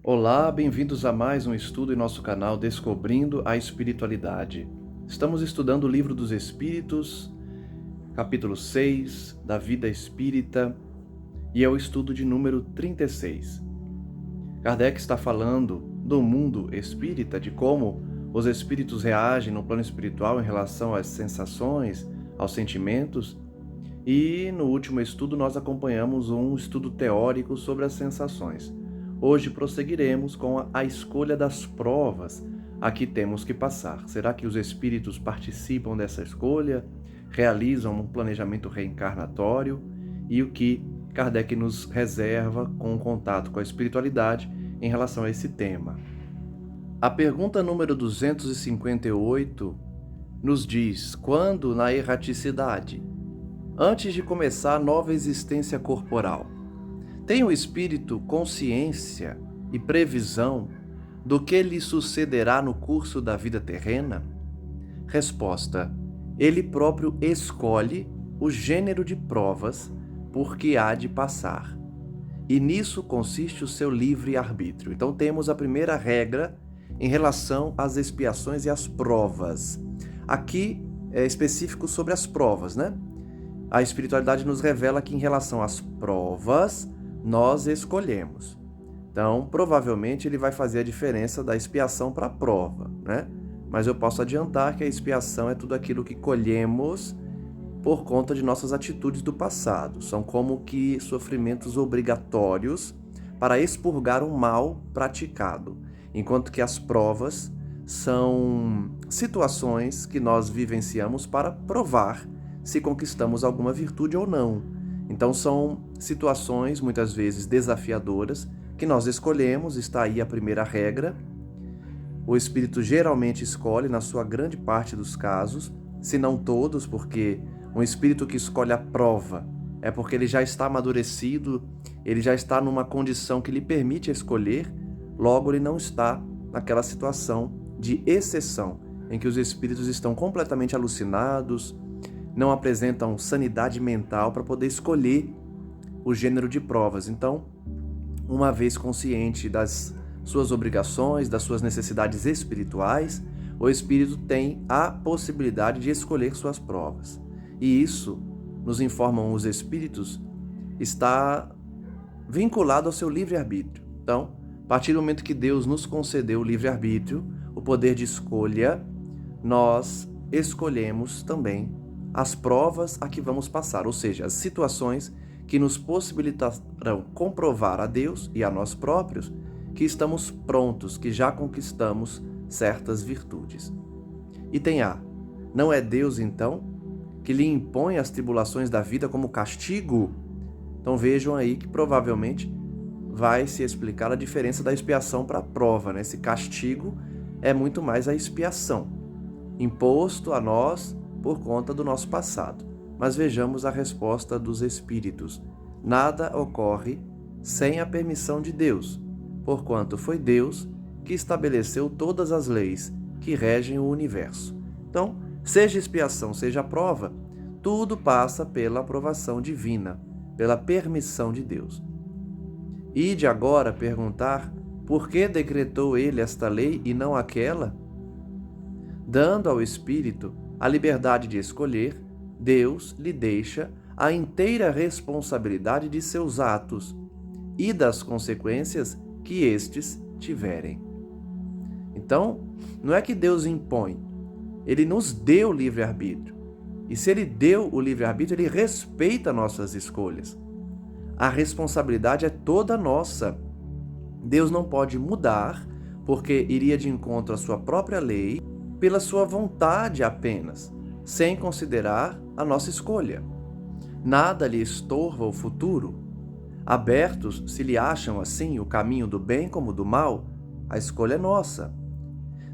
Olá, bem-vindos a mais um estudo em nosso canal Descobrindo a Espiritualidade. Estamos estudando o Livro dos Espíritos, capítulo 6, da Vida Espírita, e é o estudo de número 36. Kardec está falando do mundo espírita, de como os espíritos reagem no plano espiritual em relação às sensações, aos sentimentos, e no último estudo nós acompanhamos um estudo teórico sobre as sensações. Hoje prosseguiremos com a escolha das provas a que temos que passar. Será que os espíritos participam dessa escolha? Realizam um planejamento reencarnatório? E o que Kardec nos reserva com o contato com a espiritualidade em relação a esse tema? A pergunta número 258 nos diz: quando na erraticidade, antes de começar a nova existência corporal, tem o espírito consciência e previsão do que lhe sucederá no curso da vida terrena? Resposta: ele próprio escolhe o gênero de provas por que há de passar. E nisso consiste o seu livre-arbítrio. Então temos a primeira regra em relação às expiações e às provas. Aqui é específico sobre as provas, né? A espiritualidade nos revela que em relação às provas, nós escolhemos. Então, provavelmente ele vai fazer a diferença da expiação para a prova, né? Mas eu posso adiantar que a expiação é tudo aquilo que colhemos por conta de nossas atitudes do passado. São como que sofrimentos obrigatórios para expurgar um mal praticado, enquanto que as provas são situações que nós vivenciamos para provar se conquistamos alguma virtude ou não. Então são situações, muitas vezes desafiadoras, que nós escolhemos, está aí a primeira regra. O espírito geralmente escolhe, na sua grande parte dos casos, se não todos, porque um espírito que escolhe a prova é porque ele já está amadurecido, ele já está numa condição que lhe permite escolher, logo ele não está naquela situação de exceção, em que os espíritos estão completamente alucinados, não apresentam sanidade mental para poder escolher o gênero de provas. Então, uma vez consciente das suas obrigações, das suas necessidades espirituais, o espírito tem a possibilidade de escolher suas provas. E isso, nos informam os espíritos, está vinculado ao seu livre-arbítrio. Então, a partir do momento que Deus nos concedeu o livre-arbítrio, o poder de escolha, nós escolhemos também as provas a que vamos passar, ou seja, as situações que nos possibilitarão comprovar a Deus e a nós próprios que estamos prontos, que já conquistamos certas virtudes. Item A. Não é Deus, então, que lhe impõe as tribulações da vida como castigo? Então vejam aí que provavelmente vai se explicar a diferença da expiação para a prova, né? Esse castigo é muito mais a expiação, imposto a nós por conta do nosso passado. Mas vejamos a resposta dos espíritos. Nada ocorre sem a permissão de Deus, porquanto foi Deus que estabeleceu todas as leis que regem o universo. Então, seja expiação, seja prova, tudo passa pela aprovação divina, pela permissão de Deus. Ide agora perguntar por que decretou ele esta lei e não aquela? Dando ao espírito a liberdade de escolher, Deus lhe deixa a inteira responsabilidade de seus atos e das consequências que estes tiverem. Então, não é que Deus impõe, ele nos deu o livre-arbítrio. E se ele deu o livre-arbítrio, ele respeita nossas escolhas. A responsabilidade é toda nossa. Deus não pode mudar, porque iria de encontro à sua própria lei, pela sua vontade apenas, sem considerar a nossa escolha. Nada lhe estorva o futuro. Abertos, se lhe acham assim o caminho do bem como do mal, a escolha é nossa.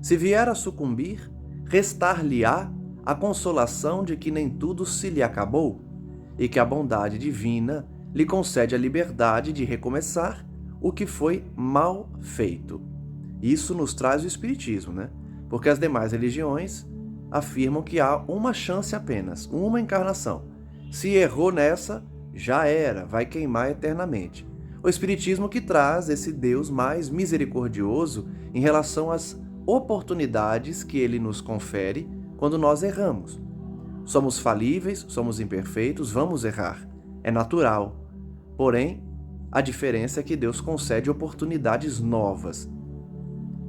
Se vier a sucumbir, restar-lhe-á a consolação de que nem tudo se lhe acabou, e que a bondade divina lhe concede a liberdade de recomeçar o que foi mal feito. Isso nos traz o Espiritismo, né? Porque as demais religiões afirmam que há uma chance apenas, uma encarnação. Se errou nessa, já era, vai queimar eternamente. O Espiritismo que traz esse Deus mais misericordioso em relação às oportunidades que ele nos confere quando nós erramos. Somos falíveis, somos imperfeitos, vamos errar. É natural. Porém, a diferença é que Deus concede oportunidades novas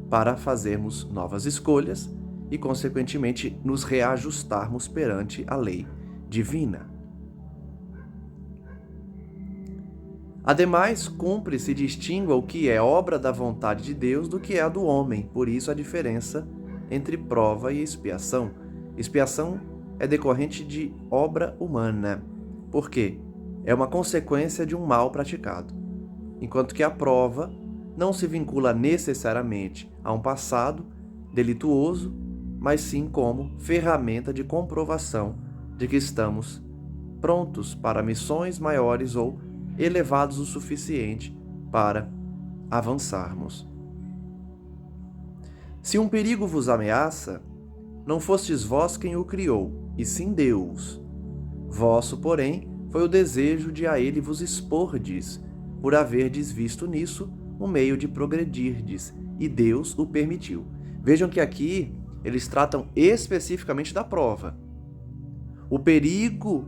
para fazermos novas escolhas e, consequentemente, nos reajustarmos perante a lei divina. Ademais, cumpre se distingua o que é obra da vontade de Deus do que é a do homem. Por isso a diferença entre prova e expiação. Expiação é decorrente de obra humana. Por quê? É uma consequência de um mal praticado. Enquanto que a prova não se vincula necessariamente a um passado delituoso, mas sim como ferramenta de comprovação de que estamos prontos para missões maiores ou elevados o suficiente para avançarmos. Se um perigo vos ameaça, não fostes vós quem o criou, e sim Deus. Vosso, porém, foi o desejo de a ele vos expordes, por haverdes visto nisso um meio de progredirdes, e Deus o permitiu. Vejam que aqui eles tratam especificamente da prova. O perigo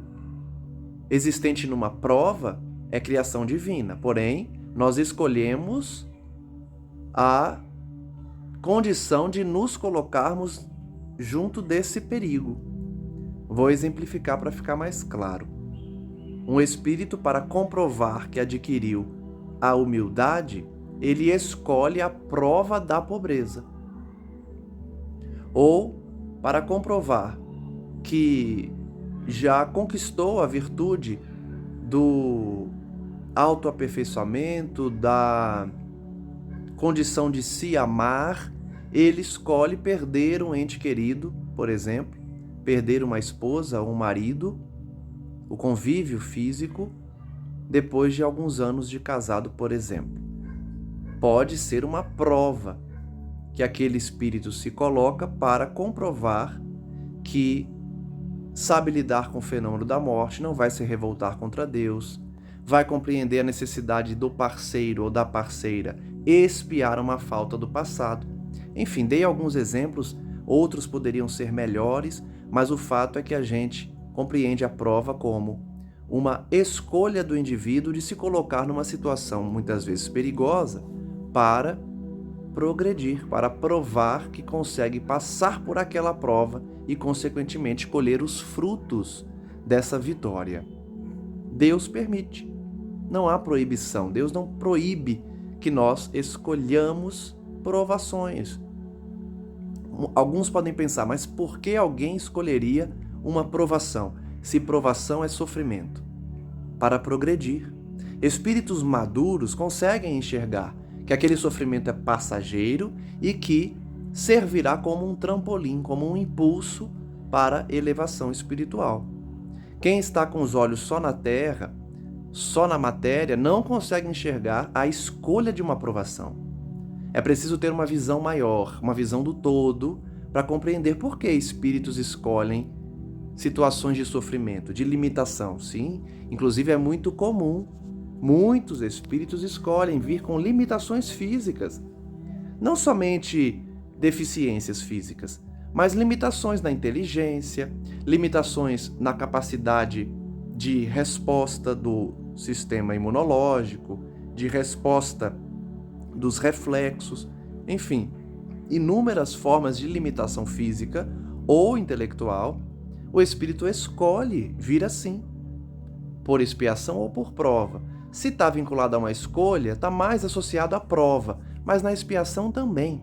existente numa prova é criação divina, porém, nós escolhemos a condição de nos colocarmos junto desse perigo. Vou exemplificar para ficar mais claro. Um espírito, para comprovar que adquiriu a humildade, ele escolhe a prova da pobreza. Ou, para comprovar que já conquistou a virtude do autoaperfeiçoamento, da condição de se amar, ele escolhe perder um ente querido, por exemplo, perder uma esposa ou um marido, o convívio físico, depois de alguns anos de casado, por exemplo. Pode ser uma prova que aquele espírito se coloca para comprovar que sabe lidar com o fenômeno da morte, não vai se revoltar contra Deus, vai compreender a necessidade do parceiro ou da parceira expiar uma falta do passado. Enfim, dei alguns exemplos, outros poderiam ser melhores, mas o fato é que a gente compreende a prova como uma escolha do indivíduo de se colocar numa situação muitas vezes perigosa para progredir, para provar que consegue passar por aquela prova e, consequentemente, colher os frutos dessa vitória. Deus permite. Não há proibição. Deus não proíbe que nós escolhamos provações. Alguns podem pensar, mas por que alguém escolheria uma provação, se provação é sofrimento? Para progredir. Espíritos maduros conseguem enxergar que aquele sofrimento é passageiro e que servirá como um trampolim, como um impulso para elevação espiritual. Quem está com os olhos só na terra, só na matéria, não consegue enxergar a escolha de uma provação. É preciso ter uma visão maior, uma visão do todo, para compreender por que espíritos escolhem situações de sofrimento, de limitação. Sim, inclusive é muito comum, muitos espíritos escolhem vir com limitações físicas. Não somente deficiências físicas, mas limitações na inteligência, limitações na capacidade de resposta do sistema imunológico, de resposta dos reflexos, enfim, inúmeras formas de limitação física ou intelectual. O espírito escolhe vir assim, por expiação ou por prova. Se está vinculado a uma escolha, está mais associado à prova, mas na expiação também.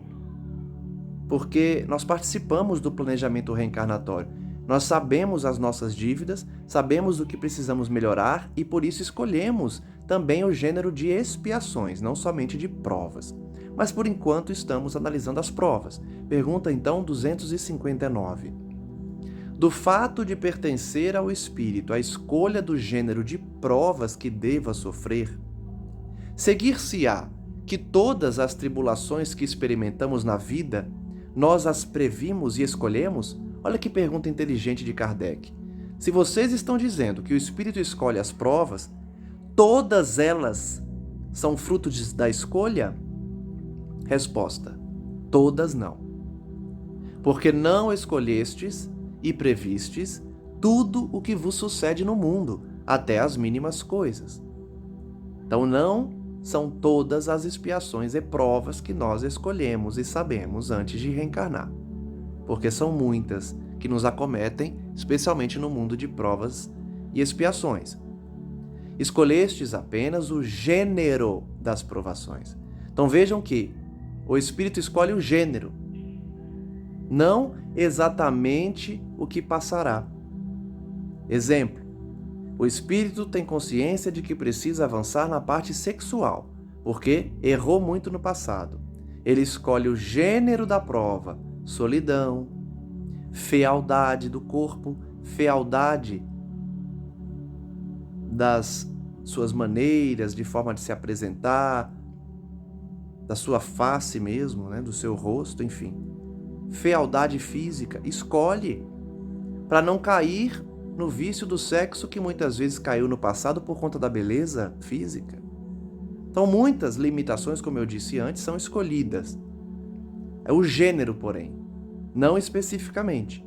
Porque nós participamos do planejamento reencarnatório. Nós sabemos as nossas dívidas, sabemos o que precisamos melhorar e por isso escolhemos também o gênero de expiações, não somente de provas. Mas por enquanto estamos analisando as provas. Pergunta então 259. Do fato de pertencer ao espírito a escolha do gênero de provas que deva sofrer, seguir-se-á que todas as tribulações que experimentamos na vida, nós as previmos e escolhemos? Olha que pergunta inteligente de Kardec. Se vocês estão dizendo que o espírito escolhe as provas, todas elas são fruto da escolha? Resposta: todas não. Porque não escolhestes e previstes tudo o que vos sucede no mundo, até as mínimas coisas. Então não são todas as expiações e provas que nós escolhemos e sabemos antes de reencarnar, porque são muitas que nos acometem, especialmente no mundo de provas e expiações. Escolhestes apenas o gênero das provações. Então vejam que o Espírito escolhe o gênero, não exatamente o que passará. Exemplo: o Espírito tem consciência de que precisa avançar na parte sexual, porque errou muito no passado. Ele escolhe o gênero da prova: solidão, fealdade do corpo, fealdade das suas maneiras, de forma de se apresentar, da sua face mesmo, do seu rosto, enfim. Fealdade física, escolhe para não cair no vício do sexo que muitas vezes caiu no passado por conta da beleza física. Então muitas limitações, como eu disse antes, são escolhidas. É o gênero, porém, não especificamente.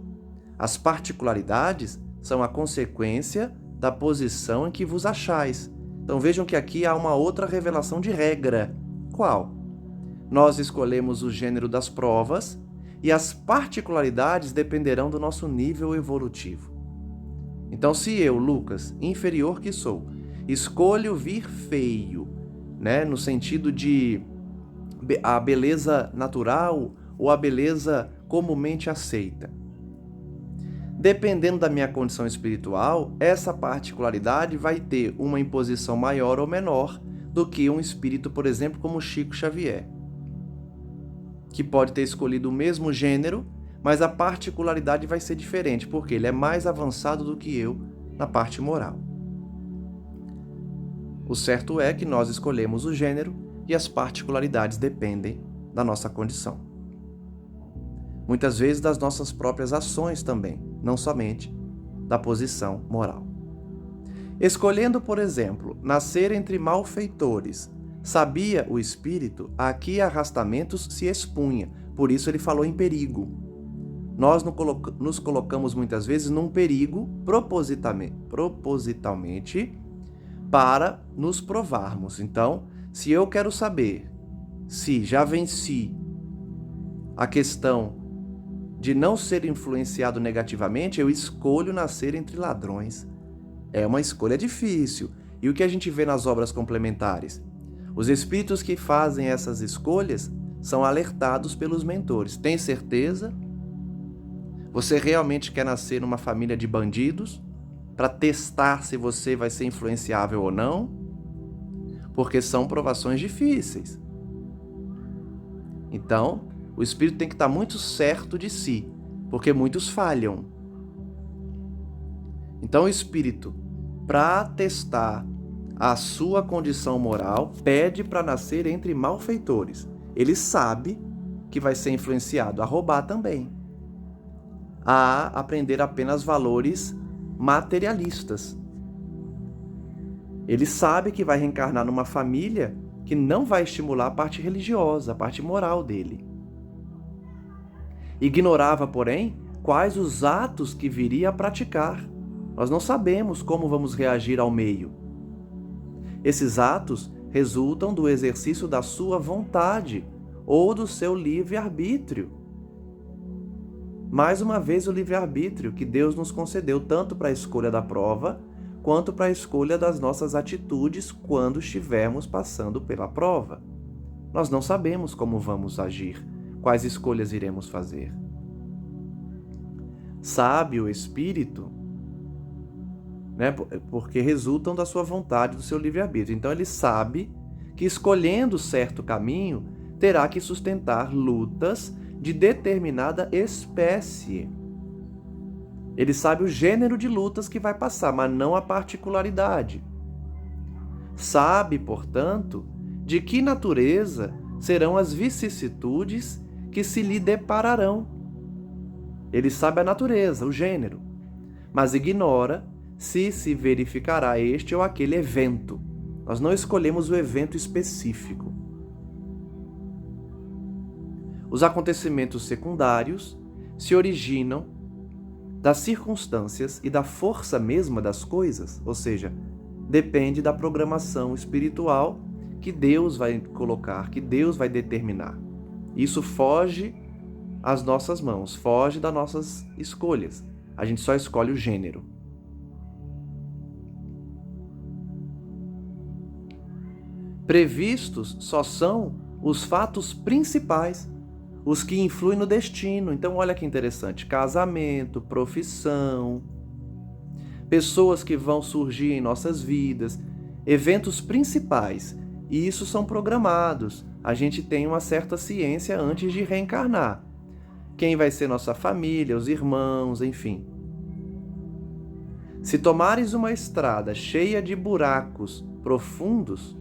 As particularidades são a consequência da posição em que vos achais. Então vejam que aqui há uma outra revelação de regra. Qual? Nós escolhemos o gênero das provas e as particularidades dependerão do nosso nível evolutivo. Então, se eu, Lucas, inferior que sou, escolho vir feio, no sentido de a beleza natural ou a beleza comumente aceita, dependendo da minha condição espiritual, essa particularidade vai ter uma imposição maior ou menor do que um espírito, por exemplo, como Chico Xavier, que pode ter escolhido o mesmo gênero, mas a particularidade vai ser diferente, porque ele é mais avançado do que eu na parte moral. O certo é que nós escolhemos o gênero e as particularidades dependem da nossa condição. Muitas vezes das nossas próprias ações também, não somente da posição moral. Escolhendo, por exemplo, nascer entre malfeitores, sabia o espírito a que arrastamentos se expunha, por isso ele falou em perigo. Nós nos colocamos muitas vezes num perigo propositalmente para nos provarmos. Então, se eu quero saber se já venci a questão de não ser influenciado negativamente, eu escolho nascer entre ladrões. É uma escolha difícil. E o que a gente vê nas obras complementares? Os espíritos que fazem essas escolhas são alertados pelos mentores. Tem certeza? Você realmente quer nascer numa família de bandidos para testar se você vai ser influenciável ou não? Porque são provações difíceis. Então, o espírito tem que estar muito certo de si, porque muitos falham. Então, o espírito, para testar a sua condição moral, pede para nascer entre malfeitores. Ele sabe que vai ser influenciado a roubar também, a aprender apenas valores materialistas. Ele sabe que vai reencarnar numa família que não vai estimular a parte religiosa, a parte moral dele. Ignorava, porém, quais os atos que viria a praticar. Nós não sabemos como vamos reagir ao meio. Esses atos resultam do exercício da sua vontade ou do seu livre-arbítrio. Mais uma vez, o livre-arbítrio que Deus nos concedeu tanto para a escolha da prova, quanto para a escolha das nossas atitudes quando estivermos passando pela prova. Nós não sabemos como vamos agir, quais escolhas iremos fazer. Sabe o espírito, porque resultam da sua vontade, do seu livre-arbítrio. Então ele sabe que escolhendo certo caminho, terá que sustentar lutas de determinada espécie. Ele sabe o gênero de lutas que vai passar, mas não a particularidade. Sabe, portanto, de que natureza serão as vicissitudes que se lhe depararão. Ele sabe a natureza, o gênero, mas ignora se verificará este ou aquele evento. Nós não escolhemos o evento específico. Os acontecimentos secundários se originam das circunstâncias e da força mesma das coisas, ou seja, depende da programação espiritual que Deus vai colocar, que Deus vai determinar. Isso foge às nossas mãos, foge das nossas escolhas. A gente só escolhe o gênero. Previstos só são os fatos principais, os que influem no destino. Então, olha que interessante: casamento, profissão, pessoas que vão surgir em nossas vidas, eventos principais. E isso são programados. A gente tem uma certa ciência antes de reencarnar. Quem vai ser nossa família, os irmãos, enfim. Se tomares uma estrada cheia de buracos profundos,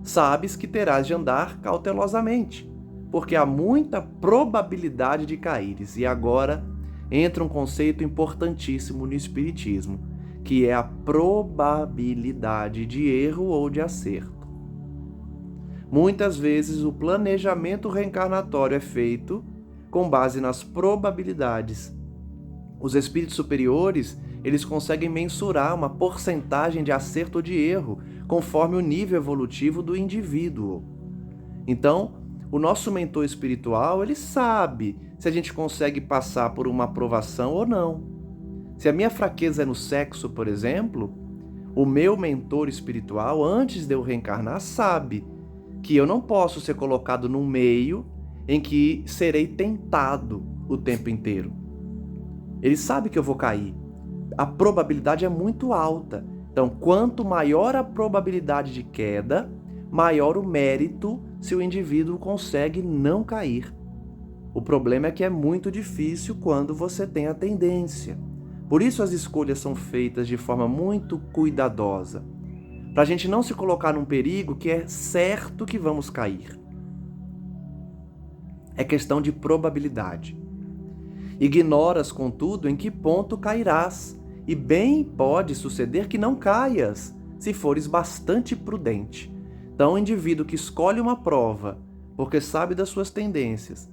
sabes que terás de andar cautelosamente, porque há muita probabilidade de caíres. E agora entra um conceito importantíssimo no Espiritismo, que é a probabilidade de erro ou de acerto. Muitas vezes o planejamento reencarnatório é feito com base nas probabilidades. Os espíritos superiores, eles conseguem mensurar uma porcentagem de acerto ou de erro, conforme o nível evolutivo do indivíduo. Então, o nosso mentor espiritual, ele sabe se a gente consegue passar por uma aprovação ou não. Se a minha fraqueza é no sexo, por exemplo, o meu mentor espiritual, antes de eu reencarnar, sabe que eu não posso ser colocado num meio em que serei tentado o tempo inteiro. Ele sabe que eu vou cair. A probabilidade é muito alta. Então, quanto maior a probabilidade de queda, maior o mérito se o indivíduo consegue não cair. O problema é que é muito difícil quando você tem a tendência. Por isso as escolhas são feitas de forma muito cuidadosa, para a gente não se colocar num perigo que é certo que vamos cair. É questão de probabilidade. Ignoras, contudo, em que ponto cairás, e bem pode suceder que não caias, se fores bastante prudente. Então, o indivíduo que escolhe uma prova, porque sabe das suas tendências,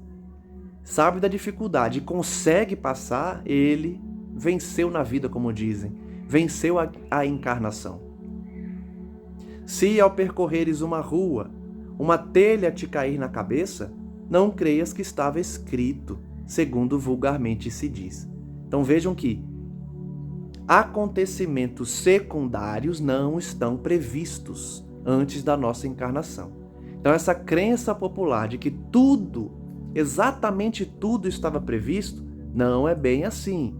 sabe da dificuldade e consegue passar, ele venceu na vida, como dizem, venceu a encarnação. Se ao percorreres uma rua, uma telha te cair na cabeça, não creias que estava escrito, segundo vulgarmente se diz. Então vejam que acontecimentos secundários não estão previstos antes da nossa encarnação. Então essa crença popular de que tudo, exatamente tudo estava previsto, não é bem assim.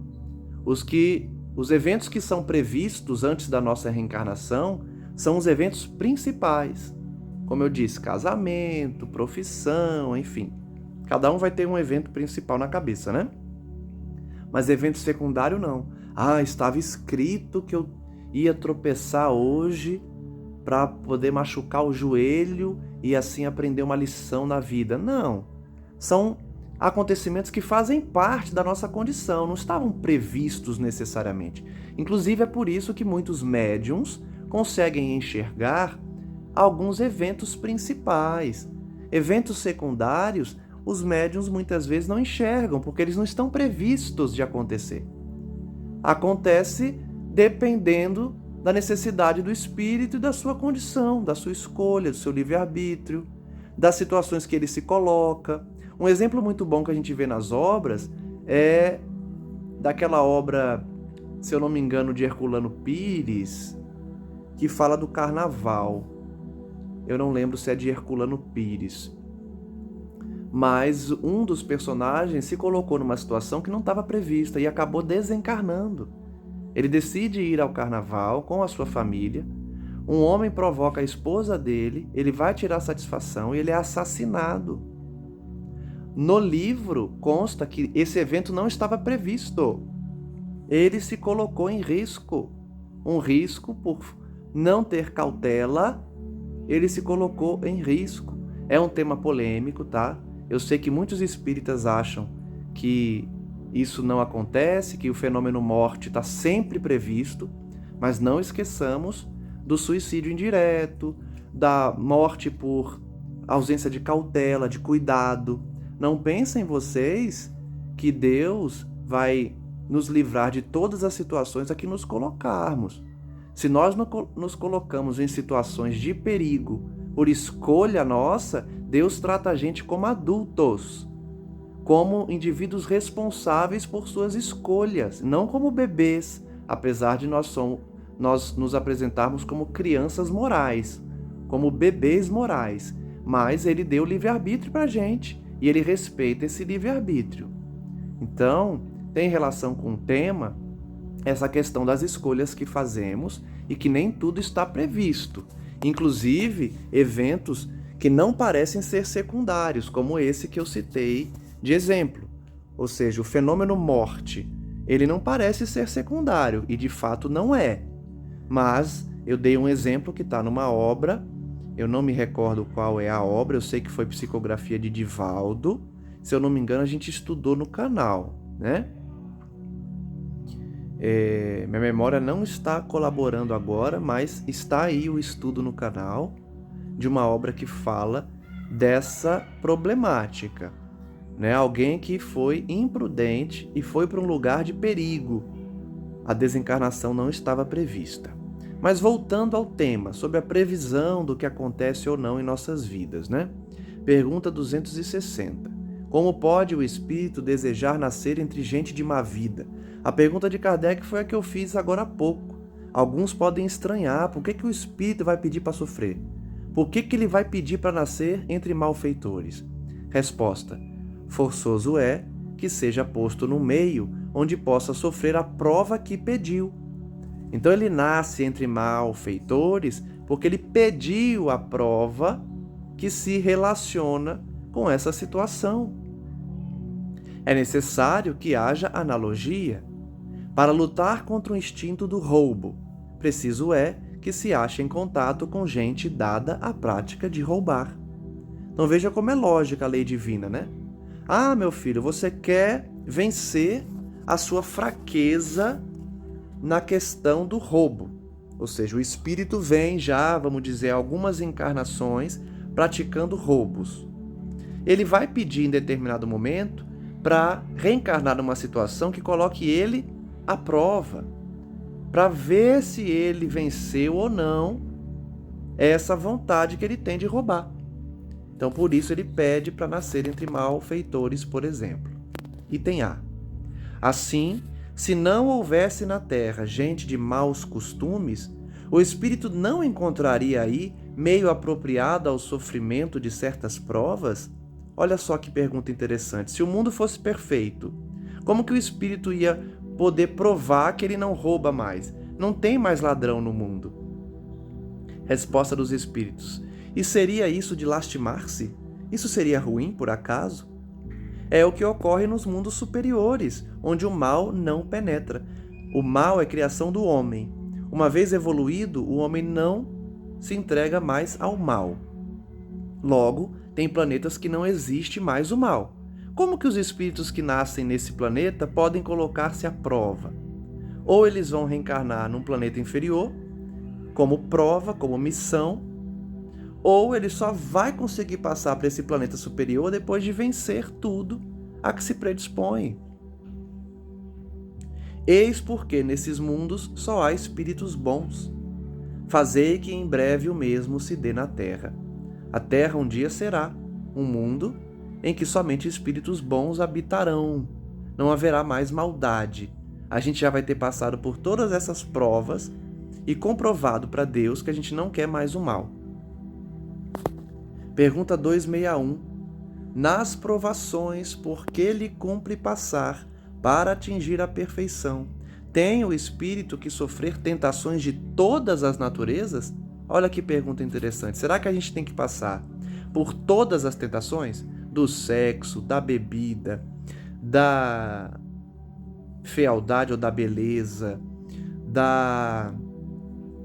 Os eventos que são previstos antes da nossa reencarnação são os eventos principais. Como eu disse, casamento, profissão, enfim. Cada um vai ter um evento principal na cabeça, né? Mas evento secundário não. Estava escrito que eu ia tropeçar hoje para poder machucar o joelho e assim aprender uma lição na vida. Não. São acontecimentos que fazem parte da nossa condição, não estavam previstos necessariamente. Inclusive é por isso que muitos médiuns conseguem enxergar alguns eventos principais. Eventos secundários, os médiuns muitas vezes não enxergam, porque eles não estão previstos de acontecer. Acontece dependendo da necessidade do espírito e da sua condição, da sua escolha, do seu livre-arbítrio, das situações que ele se coloca. Um exemplo muito bom que a gente vê nas obras é daquela obra, se eu não me engano, de Herculano Pires, que fala do carnaval. Eu não lembro se é de Herculano Pires. Mas um dos personagens se colocou numa situação que não estava prevista e acabou desencarnando. Ele decide ir ao carnaval com a sua família. Um homem provoca a esposa dele, ele vai tirar satisfação e ele é assassinado. No livro consta que esse evento não estava previsto. Ele se colocou em risco. Um risco por não ter cautela, ele se colocou em risco. É um tema polêmico, tá? Eu sei que muitos espíritas acham que isso não acontece, que o fenômeno morte está sempre previsto, mas não esqueçamos do suicídio indireto, da morte por ausência de cautela, de cuidado. Não pensem vocês que Deus vai nos livrar de todas as situações a que nos colocarmos. Se nós nos colocamos em situações de perigo por escolha nossa, Deus trata a gente como adultos, como indivíduos responsáveis por suas escolhas, não como bebês, apesar de nós nos apresentarmos como crianças morais, como bebês morais. Mas Ele deu livre-arbítrio para a gente e Ele respeita esse livre-arbítrio. Então, tem relação com o tema essa questão das escolhas que fazemos e que nem tudo está previsto. Inclusive, eventos que não parecem ser secundários, como esse que eu citei de exemplo. Ou seja, o fenômeno morte, ele não parece ser secundário, e de fato não é. Mas eu dei um exemplo que está numa obra, eu não me recordo qual é a obra, eu sei que foi Psicografia de Divaldo. Se eu não me engano, a gente estudou no canal, né? Minha memória não está colaborando agora, mas está aí o estudo no canal de uma obra que fala dessa problemática, né? Alguém que foi imprudente e foi para um lugar de perigo. A desencarnação não estava prevista. Mas voltando ao tema, sobre a previsão do que acontece ou não em nossas vidas, né? Pergunta 260. Como pode o espírito desejar nascer entre gente de má vida? A pergunta de Kardec foi a que eu fiz agora há pouco. Alguns podem estranhar, por que o espírito vai pedir para sofrer? Por que ele vai pedir para nascer entre malfeitores? Resposta: forçoso é que seja posto no meio onde possa sofrer a prova que pediu. Então ele nasce entre malfeitores porque ele pediu a prova que se relaciona com essa situação. É necessário que haja analogia. Para lutar contra o instinto do roubo, preciso é que se ache em contato com gente dada à prática de roubar. Então veja como é lógica a lei divina, né? Ah, meu filho, você quer vencer a sua fraqueza na questão do roubo. Ou seja, o espírito vem já, vamos dizer, algumas encarnações praticando roubos. Ele vai pedir em determinado momento para reencarnar numa situação que coloque ele à prova, para ver se ele venceu ou não essa vontade que ele tem de roubar. Então, por isso, ele pede para nascer entre malfeitores, por exemplo. Item A. Assim, se não houvesse na terra gente de maus costumes, o espírito não encontraria aí meio apropriado ao sofrimento de certas provas? Olha só que pergunta interessante. Se o mundo fosse perfeito, como que o espírito ia poder provar que ele não rouba mais? Não tem mais ladrão no mundo. Resposta dos espíritos: e seria isso de lastimar-se? Isso seria ruim, por acaso? É o que ocorre nos mundos superiores, onde o mal não penetra. O mal é criação do homem. Uma vez evoluído, o homem não se entrega mais ao mal. Logo, tem planetas que não existe mais o mal. Como que os espíritos que nascem nesse planeta podem colocar-se à prova? Ou eles vão reencarnar num planeta inferior, como prova, como missão, ou ele só vai conseguir passar para esse planeta superior depois de vencer tudo a que se predispõe. Eis porque nesses mundos só há espíritos bons. Fazei que em breve o mesmo se dê na terra. A terra um dia será um mundo em que somente espíritos bons habitarão. Não haverá mais maldade. A gente já vai ter passado por todas essas provas e comprovado para Deus que a gente não quer mais o mal. Pergunta 261. Nas provações por que lhe cumpre passar para atingir a perfeição, tem o espírito que sofrer tentações de todas as naturezas? Olha que pergunta interessante. Será que a gente tem que passar por todas as tentações? Do sexo, da bebida, da fealdade ou da beleza, da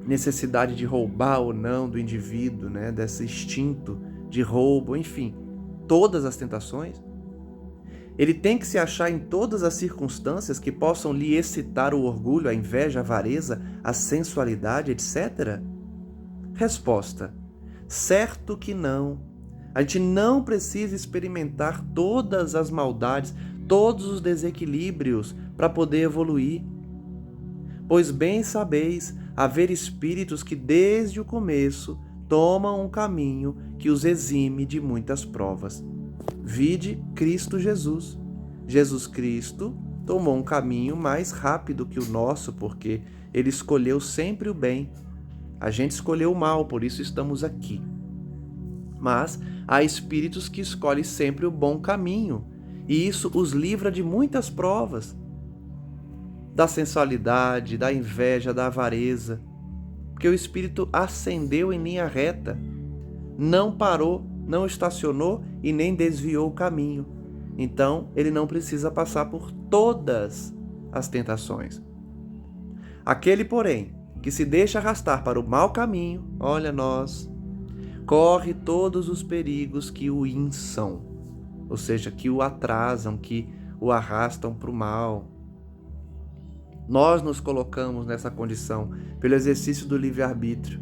necessidade de roubar ou não do indivíduo, né? Desse instinto de roubo, enfim, todas as tentações? Ele tem que se achar em todas as circunstâncias que possam lhe excitar o orgulho, a inveja, a avareza, a sensualidade, etc.? Resposta: certo que não. A gente não precisa experimentar todas as maldades, todos os desequilíbrios para poder evoluir. Pois bem sabeis haver espíritos que desde o começo tomam um caminho que os exime de muitas provas. Vide Cristo Jesus. Jesus Cristo tomou um caminho mais rápido que o nosso, porque ele escolheu sempre o bem. A gente escolheu o mal, por isso estamos aqui. Mas há espíritos que escolhem sempre o bom caminho, e isso os livra de muitas provas. Da sensualidade, da inveja, da avareza, porque o espírito ascendeu em linha reta, não parou, não estacionou e nem desviou o caminho. Então, ele não precisa passar por todas as tentações. Aquele, porém, que se deixa arrastar para o mau caminho, olha nós, corre todos os perigos que o inçam, ou seja, que o atrasam, que o arrastam para o mal. Nós nos colocamos nessa condição pelo exercício do livre-arbítrio.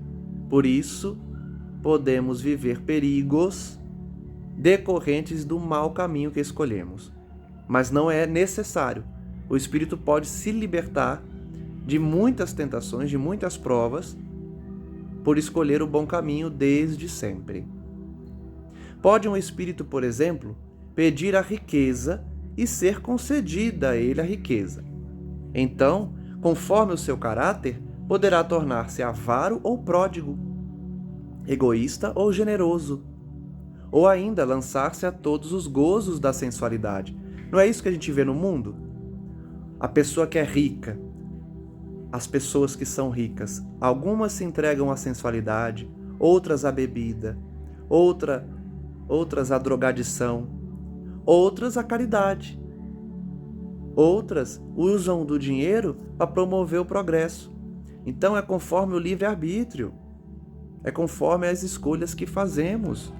Por isso, podemos viver perigos decorrentes do mau caminho que escolhemos. Mas não é necessário. O espírito pode se libertar de muitas tentações, de muitas provas, por escolher o bom caminho desde sempre. Pode um espírito, por exemplo, pedir a riqueza e ser concedida a ele a riqueza. Então, conforme o seu caráter, poderá tornar-se avaro ou pródigo, egoísta ou generoso, ou ainda lançar-se a todos os gozos da sensualidade. Não é isso que a gente vê no mundo? A pessoa que é rica, as pessoas que são ricas, algumas se entregam à sensualidade, outras à bebida, outras à drogadição, outras à caridade. Outras usam do dinheiro para promover o progresso. Então é conforme o livre-arbítrio, é conforme as escolhas que fazemos.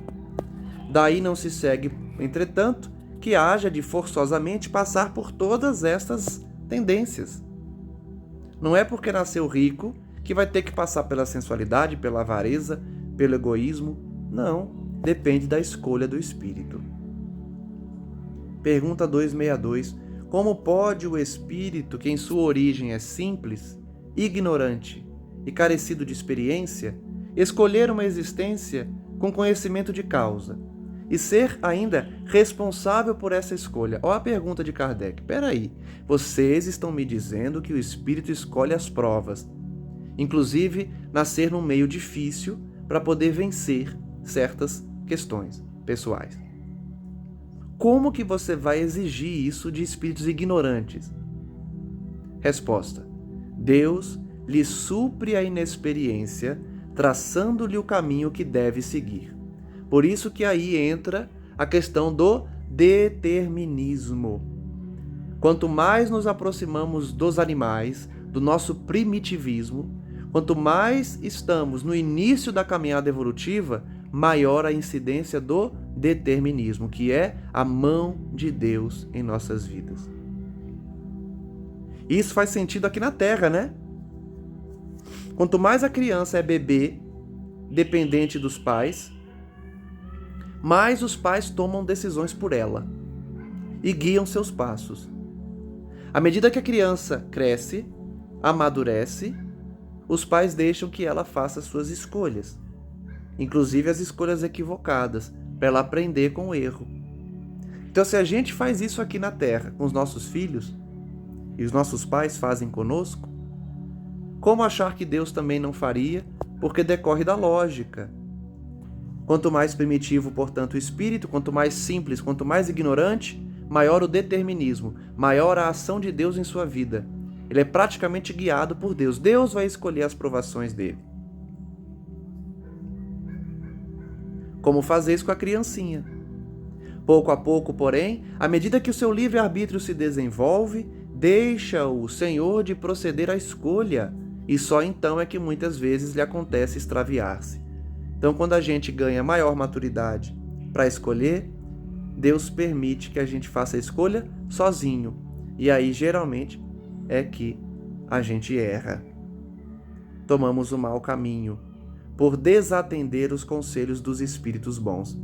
Daí não se segue, entretanto, que haja de forçosamente passar por todas estas tendências. Não é porque nasceu rico que vai ter que passar pela sensualidade, pela avareza, pelo egoísmo. Não, depende da escolha do espírito. Pergunta 262. Como pode o espírito, que em sua origem é simples, ignorante e carecido de experiência, escolher uma existência com conhecimento de causa e ser ainda responsável por essa escolha? Olha a pergunta de Kardec. Peraí, vocês estão me dizendo que o espírito escolhe as provas, inclusive nascer num meio difícil para poder vencer certas questões pessoais. Como que você vai exigir isso de espíritos ignorantes? Resposta: Deus lhe supre a inexperiência, traçando-lhe o caminho que deve seguir. Por isso que aí entra a questão do determinismo. Quanto mais nos aproximamos dos animais, do nosso primitivismo, quanto mais estamos no início da caminhada evolutiva, maior a incidência do determinismo, que é a mão de Deus em nossas vidas. Isso faz sentido aqui na Terra, né? Quanto mais a criança é bebê, dependente dos pais, mais os pais tomam decisões por ela e guiam seus passos. À medida que a criança cresce, amadurece, os pais deixam que ela faça suas escolhas, inclusive as escolhas equivocadas, para ela aprender com o erro. Então, se a gente faz isso aqui na Terra com os nossos filhos, e os nossos pais fazem conosco, como achar que Deus também não faria? Porque decorre da lógica. Quanto mais primitivo, portanto, o espírito, quanto mais simples, quanto mais ignorante, maior o determinismo, maior a ação de Deus em sua vida. Ele é praticamente guiado por Deus. Deus vai escolher as provações dele. Como fazer isso com a criancinha? Pouco a pouco, porém, à medida que o seu livre-arbítrio se desenvolve, deixa o Senhor de proceder à escolha, e só então é que muitas vezes lhe acontece extraviar-se. Então, quando a gente ganha maior maturidade para escolher, Deus permite que a gente faça a escolha sozinho. E aí, geralmente, é que a gente erra. Tomamos o mau caminho. por desatender os conselhos dos espíritos bons.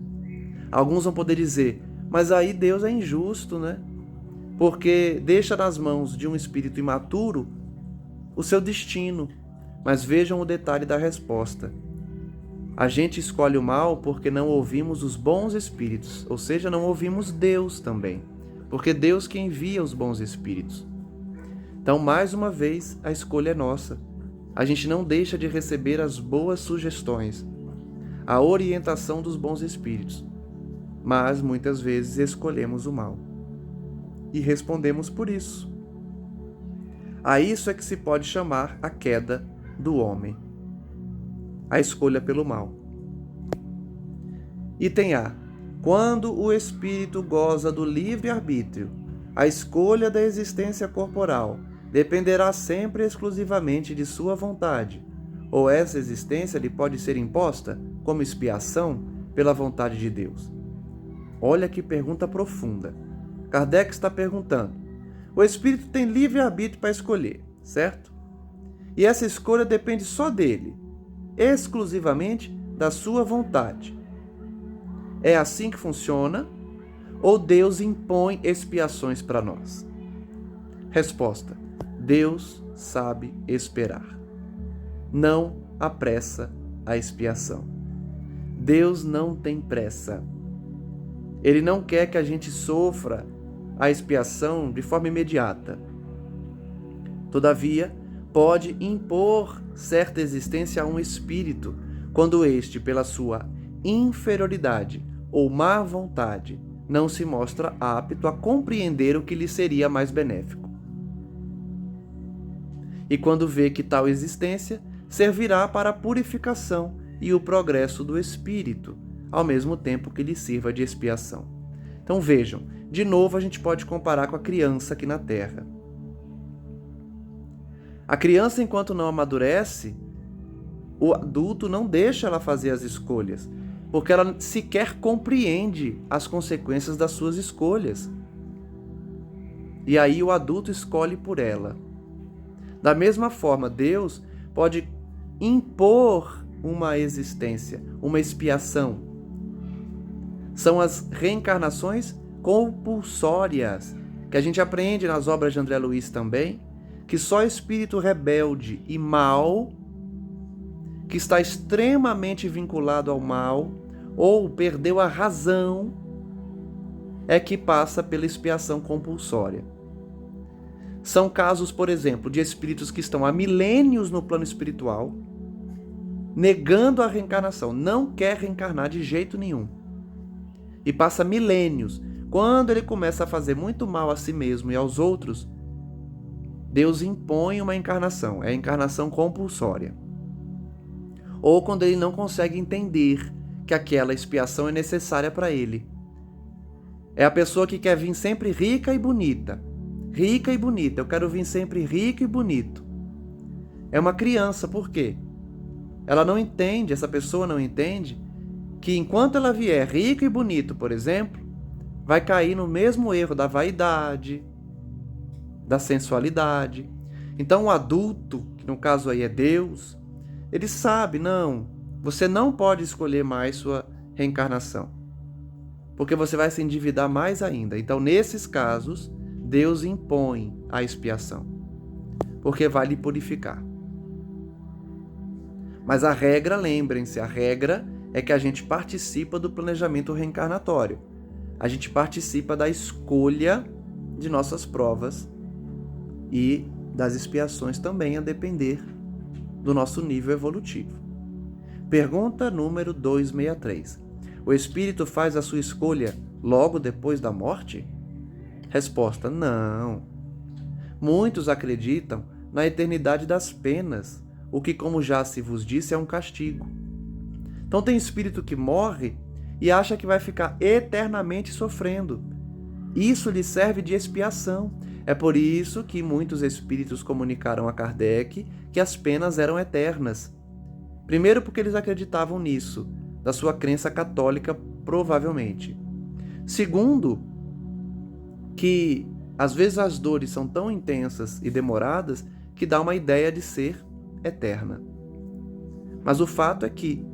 Alguns vão poder dizer, mas aí Deus é injusto, né? Porque deixa nas mãos de um espírito imaturo o seu destino. Mas vejam o detalhe da resposta. A gente escolhe o mal porque não ouvimos os bons espíritos, ou seja, não ouvimos Deus também, porque Deus que envia os bons espíritos. Então, mais uma vez, a escolha é nossa. A gente não deixa de receber as boas sugestões, a orientação dos bons espíritos, mas muitas vezes escolhemos o mal e respondemos por isso. A isso é que se pode chamar a queda do homem, a escolha pelo mal. Item A. Quando o espírito goza do livre-arbítrio, a escolha da existência corporal dependerá sempre exclusivamente de sua vontade, ou essa existência lhe pode ser imposta como expiação pela vontade de Deus. Olha que pergunta profunda. Kardec está perguntando: o espírito tem livre-arbítrio para escolher, certo? E essa escolha depende só dele, exclusivamente da sua vontade. É assim que funciona? Ou Deus impõe expiações para nós? Resposta: Deus sabe esperar. Não apressa a expiação. Deus não tem pressa. Ele não quer que a gente sofra a expiação de forma imediata. Todavia, pode impor certa existência a um espírito, quando este, pela sua inferioridade ou má vontade, não se mostra apto a compreender o que lhe seria mais benéfico. E quando vê que tal existência servirá para a purificação e o progresso do espírito, ao mesmo tempo que lhe sirva de expiação. Então vejam, de novo a gente pode comparar com a criança aqui na Terra. A criança, enquanto não amadurece, o adulto não deixa ela fazer as escolhas, porque ela sequer compreende as consequências das suas escolhas. E aí o adulto escolhe por ela. Da mesma forma, Deus pode impor uma existência, uma expiação. São as reencarnações compulsórias, que a gente aprende nas obras de André Luiz também, que só espírito rebelde e mau, que está extremamente vinculado ao mal, ou perdeu a razão, é que passa pela expiação compulsória. São casos, por exemplo, de espíritos que estão há milênios no plano espiritual, negando a reencarnação, não quer reencarnar de jeito nenhum. E passa milênios. Quando ele começa a fazer muito mal a si mesmo e aos outros, Deus impõe uma encarnação, é a encarnação compulsória. Ou quando ele não consegue entender que aquela expiação é necessária para ele. É a pessoa que quer vir sempre rica e bonita. Rica e bonita, eu quero vir sempre rico e bonito. É uma criança, por quê? Ela não entende, essa pessoa não entende, que enquanto ela vier rico e bonito, por exemplo, vai cair no mesmo erro da vaidade, da sensualidade. Então o adulto, que no caso aí é Deus, ele sabe, não, você não pode escolher mais sua reencarnação, porque você vai se endividar mais ainda. Então, nesses casos, Deus impõe a expiação, porque vai lhe purificar. Mas a regra, lembrem-se, a regra é que a gente participa do planejamento reencarnatório. A gente participa da escolha de nossas provas e das expiações também, a depender do nosso nível evolutivo. Pergunta número 263. O espírito faz a sua escolha logo depois da morte? Resposta: não. Muitos acreditam na eternidade das penas, o que, como já se vos disse, é um castigo. Então tem espírito que morre e acha que vai ficar eternamente sofrendo. Isso lhe serve de expiação. É por isso que muitos espíritos comunicaram a Kardec que as penas eram eternas. Primeiro porque eles acreditavam nisso, da sua crença católica, provavelmente. Segundo, que às vezes as dores são tão intensas e demoradas que dá uma ideia de ser eterna. Mas o fato é que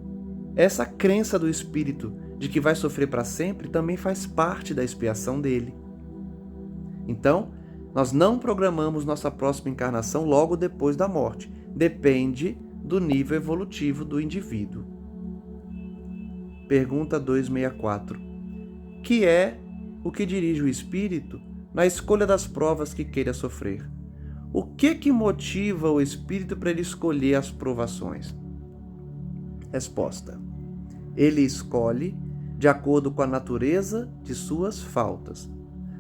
essa crença do espírito de que vai sofrer para sempre também faz parte da expiação dele. Então, nós não programamos nossa próxima encarnação logo depois da morte. Depende do nível evolutivo do indivíduo. Pergunta 264. Que é o que dirige o espírito na escolha das provas que queira sofrer? O que motiva o espírito para ele escolher as provações? Resposta. Ele escolhe de acordo com a natureza de suas faltas,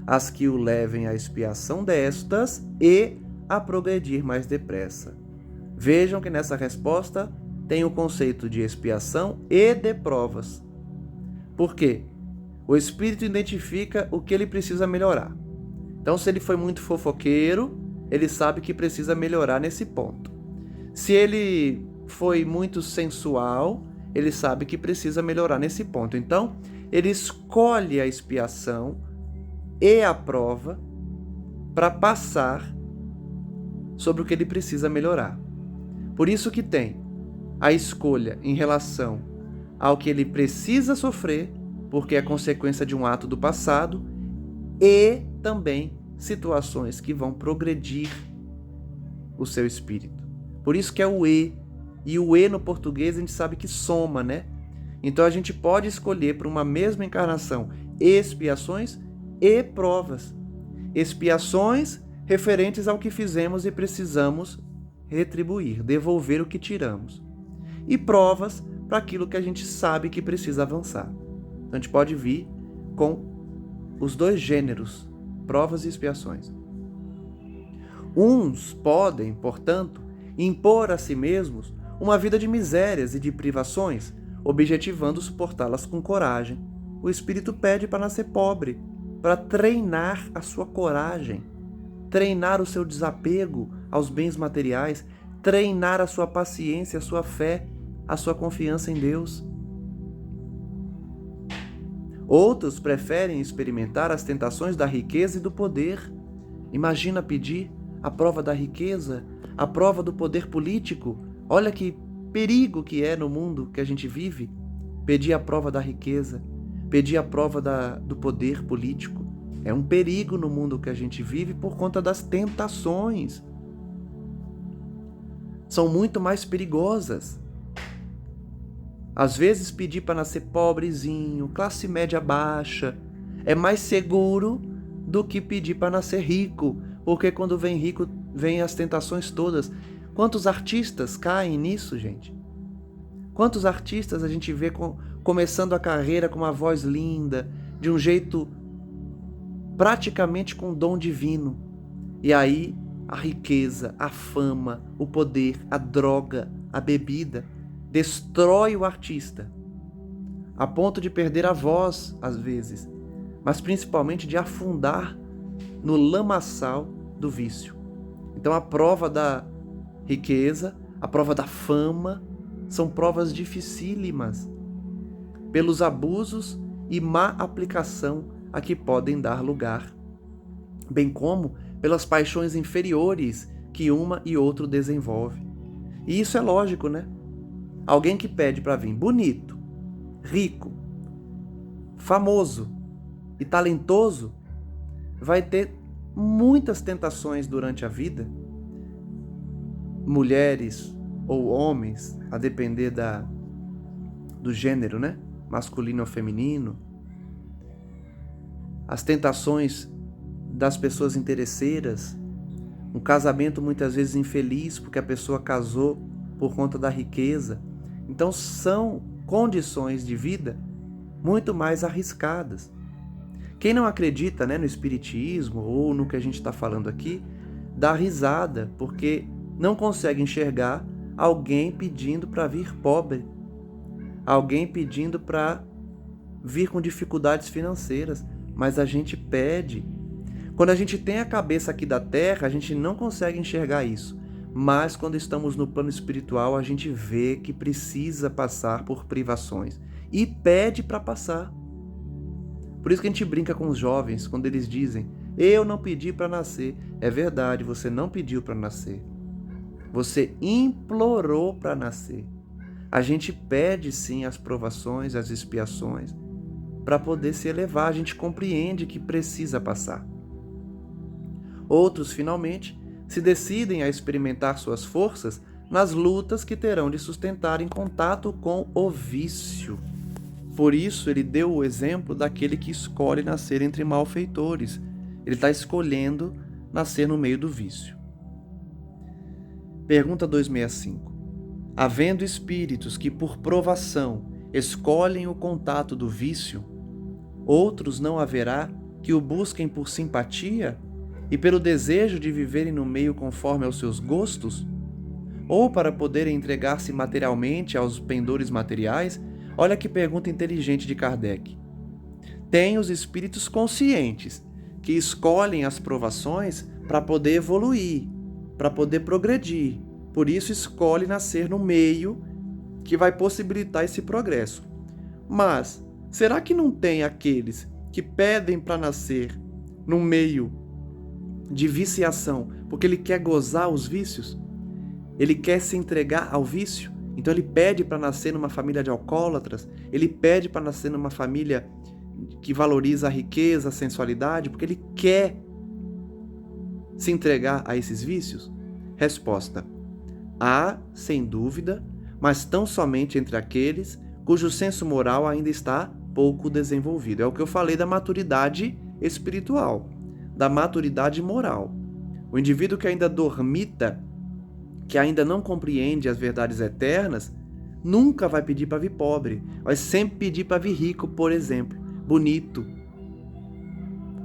as que o levem à expiação destas e a progredir mais depressa. Vejam que nessa resposta tem o conceito de expiação e de provas. Por quê? O espírito identifica o que ele precisa melhorar. Então, se ele foi muito fofoqueiro, ele sabe que precisa melhorar nesse ponto. Se ele foi muito sensual, ele sabe que precisa melhorar nesse ponto. Então, ele escolhe a expiação e a prova para passar sobre o que ele precisa melhorar. Por isso que tem a escolha em relação ao que ele precisa sofrer, porque é consequência de um ato do passado, e também situações que vão progredir o seu espírito. Por isso que é o E. E o E no português a gente sabe que soma, né? Então a gente pode escolher para uma mesma encarnação expiações e provas. Expiações referentes ao que fizemos e precisamos retribuir, devolver o que tiramos. E provas para aquilo que a gente sabe que precisa avançar. Então a gente pode vir com os dois gêneros, provas e expiações. Uns podem, portanto, impor a si mesmos uma vida de misérias e de privações, objetivando suportá-las com coragem. O espírito pede para nascer pobre, para treinar a sua coragem, treinar o seu desapego aos bens materiais, treinar a sua paciência, a sua fé, a sua confiança em Deus. Outros preferem experimentar as tentações da riqueza e do poder. Imagina pedir a prova da riqueza, a prova do poder político. Olha que perigo que é no mundo que a gente vive. Pedir a prova da riqueza, pedir a prova do poder político. É um perigo no mundo que a gente vive por conta das tentações. São muito mais perigosas. Às vezes pedir para nascer pobrezinho, classe média baixa, é mais seguro do que pedir para nascer rico, porque quando vem rico, vem as tentações todas. Quantos artistas caem nisso, gente? Quantos artistas a gente vê começando a carreira com uma voz linda, de um jeito praticamente com dom divino. E aí a riqueza, a fama, o poder, a droga, a bebida destrói o artista, a ponto de perder a voz, às vezes, mas principalmente de afundar no lamaçal do vício. Então a prova da riqueza, a prova da fama, são provas dificílimas, pelos abusos e má aplicação a que podem dar lugar, bem como pelas paixões inferiores que uma e outro desenvolve. E isso é lógico, né? Alguém que pede para vir bonito, rico, famoso e talentoso vai ter muitas tentações durante a vida. Mulheres ou homens, a depender do gênero, né? Masculino ou feminino. As tentações das pessoas interesseiras. Um casamento muitas vezes infeliz porque a pessoa casou por conta da riqueza. Então são condições de vida muito mais arriscadas. Quem não acredita, né, no espiritismo ou no que a gente está falando aqui, dá risada, porque não consegue enxergar alguém pedindo para vir pobre, alguém pedindo para vir com dificuldades financeiras, mas a gente pede. Quando a gente tem a cabeça aqui da terra, a gente não consegue enxergar isso. Mas quando estamos no plano espiritual, a gente vê que precisa passar por privações e pede para passar. Por isso que a gente brinca com os jovens quando eles dizem: eu não pedi para nascer. É verdade, você não pediu para nascer. Você implorou para nascer. A gente pede sim as provações, as expiações, para poder se elevar. A gente compreende que precisa passar. Outros, finalmente, se decidem a experimentar suas forças nas lutas que terão de sustentar em contato com o vício. Por isso, ele deu o exemplo daquele que escolhe nascer entre malfeitores. Ele está escolhendo nascer no meio do vício. Pergunta 265. Havendo espíritos que, por provação, escolhem o contato do vício, outros não haverá que o busquem por simpatia e pelo desejo de viverem no meio conforme aos seus gostos? Ou para poderem entregar-se materialmente aos pendores materiais? Olha que pergunta inteligente de Kardec. Tem os espíritos conscientes que escolhem as provações para poder evoluir, para poder progredir. Por isso escolhe nascer no meio que vai possibilitar esse progresso. Mas será que não tem aqueles que pedem para nascer no meio de viciação, porque ele quer gozar os vícios? Ele quer se entregar ao vício? Então ele pede para nascer numa família de alcoólatras, ele pede para nascer numa família que valoriza a riqueza, a sensualidade, porque ele quer se entregar a esses vícios? Resposta: há, sem dúvida, mas tão somente entre aqueles cujo senso moral ainda está pouco desenvolvido. É o que eu falei da maturidade espiritual, da maturidade moral. O indivíduo que ainda dormita, que ainda não compreende as verdades eternas, nunca vai pedir para vir pobre, vai sempre pedir para vir rico, por exemplo, bonito.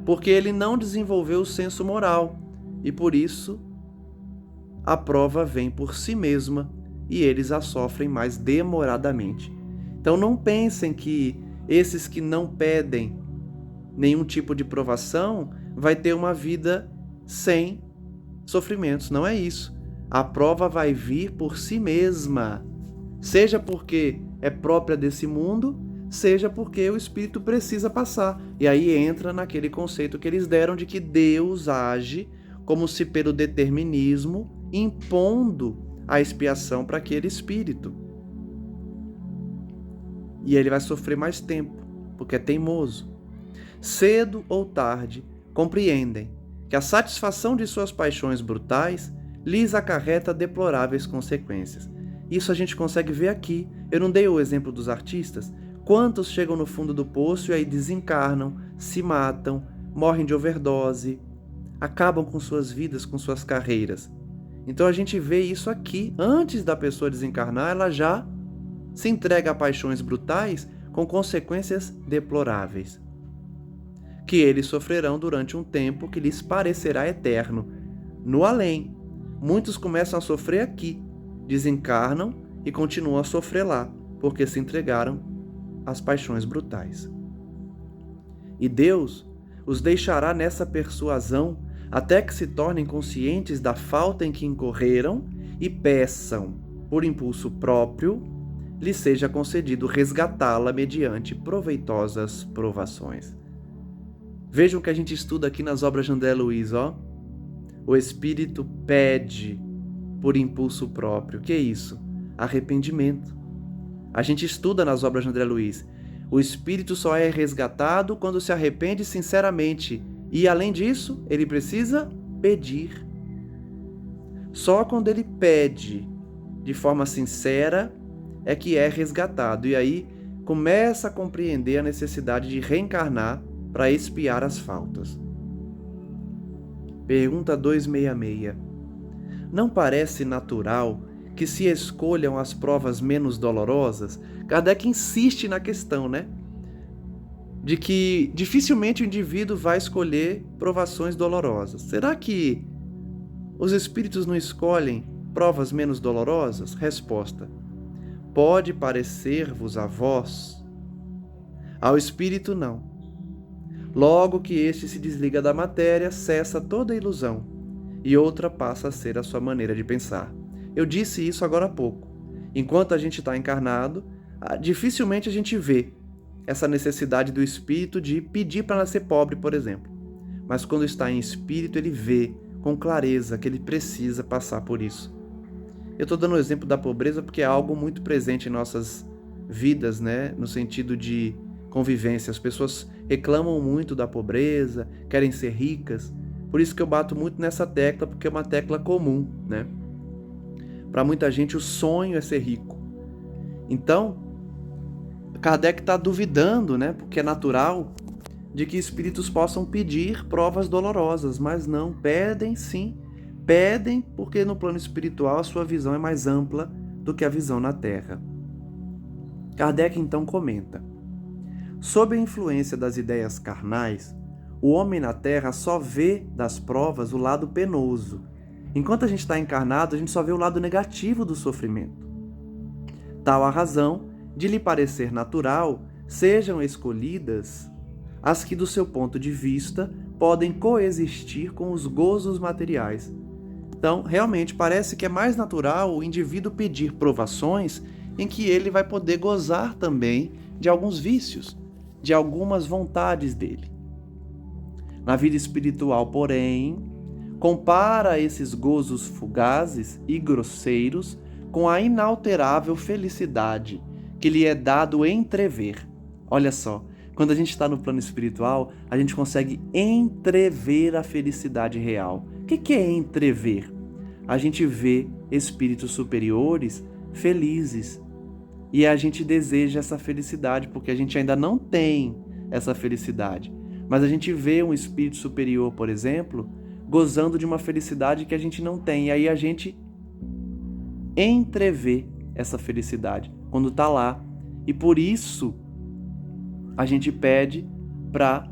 Porque ele não desenvolveu o senso moral e por isso a prova vem por si mesma e eles a sofrem mais demoradamente. Então não pensem que esses que não pedem nenhum tipo de provação vai ter uma vida sem sofrimentos. Não é isso. A prova vai vir por si mesma, seja porque é própria desse mundo, seja porque o espírito precisa passar. E aí entra naquele conceito que eles deram de que Deus age como se pelo determinismo impondo a expiação para aquele espírito. E ele vai sofrer mais tempo, porque é teimoso. Cedo ou tarde, compreendem que a satisfação de suas paixões brutais lhes acarreta deploráveis consequências. Isso a gente consegue ver aqui. Eu não dei o exemplo dos artistas? Quantos chegam no fundo do poço e aí desencarnam, se matam, morrem de overdose, acabam com suas vidas, com suas carreiras. Então a gente vê isso aqui. Antes da pessoa desencarnar, ela já se entrega a paixões brutais com consequências deploráveis, que eles sofrerão durante um tempo que lhes parecerá eterno. No além, muitos começam a sofrer aqui, desencarnam e continuam a sofrer lá, porque se entregaram às paixões brutais. E Deus os deixará nessa persuasão até que se tornem conscientes da falta em que incorreram e peçam, por impulso próprio, lhe seja concedido resgatá-la mediante proveitosas provações. Vejam o que a gente estuda aqui nas obras de André Luiz, ó. O espírito pede por impulso próprio. O que é isso? Arrependimento. A gente estuda nas obras de André Luiz. O espírito só é resgatado quando se arrepende sinceramente. E, além disso, ele precisa pedir. Só quando ele pede de forma sincera é que é resgatado. E aí começa a compreender a necessidade de reencarnar para expiar as faltas. Pergunta 266. Não parece natural que se escolham as provas menos dolorosas? Kardec insiste na questão, né? De que dificilmente o indivíduo vai escolher provações dolorosas. Será que os espíritos não escolhem provas menos dolorosas? Resposta: pode parecer-vos a vós. Ao espírito, não. Logo que este se desliga da matéria, cessa toda ilusão, e outra passa a ser a sua maneira de pensar. Eu disse isso agora há pouco. Enquanto a gente está encarnado, dificilmente a gente vê essa necessidade do espírito de pedir para nascer pobre, por exemplo. Mas quando está em espírito, ele vê com clareza que ele precisa passar por isso. Eu estou dando o exemplo da pobreza porque é algo muito presente em nossas vidas, né? No sentido de convivência. As pessoas reclamam muito da pobreza, querem ser ricas. Por isso que eu bato muito nessa tecla, porque é uma tecla comum, né? Para muita gente, o sonho é ser rico. Então, Kardec está duvidando, né? Porque é natural, de que espíritos possam pedir provas dolorosas, mas não, pedem sim. Pedem porque no plano espiritual a sua visão é mais ampla do que a visão na Terra. Kardec então comenta: sob a influência das ideias carnais, o homem na Terra só vê das provas o lado penoso. Enquanto a gente está encarnado, a gente só vê o lado negativo do sofrimento. Tal a razão de lhe parecer natural sejam escolhidas as que, do seu ponto de vista, podem coexistir com os gozos materiais. Então, realmente, parece que é mais natural o indivíduo pedir provações em que ele vai poder gozar também de alguns vícios, de algumas vontades dele. Na vida espiritual, porém, compara esses gozos fugazes e grosseiros com a inalterável felicidade que lhe é dado entrever. Olha só, quando a gente está no plano espiritual, a gente consegue entrever a felicidade real. O que é entrever? A gente vê espíritos superiores felizes e a gente deseja essa felicidade, porque a gente ainda não tem essa felicidade. Mas a gente vê um espírito superior, por exemplo, gozando de uma felicidade que a gente não tem. E aí a gente entrevê essa felicidade quando está lá. E por isso a gente pede para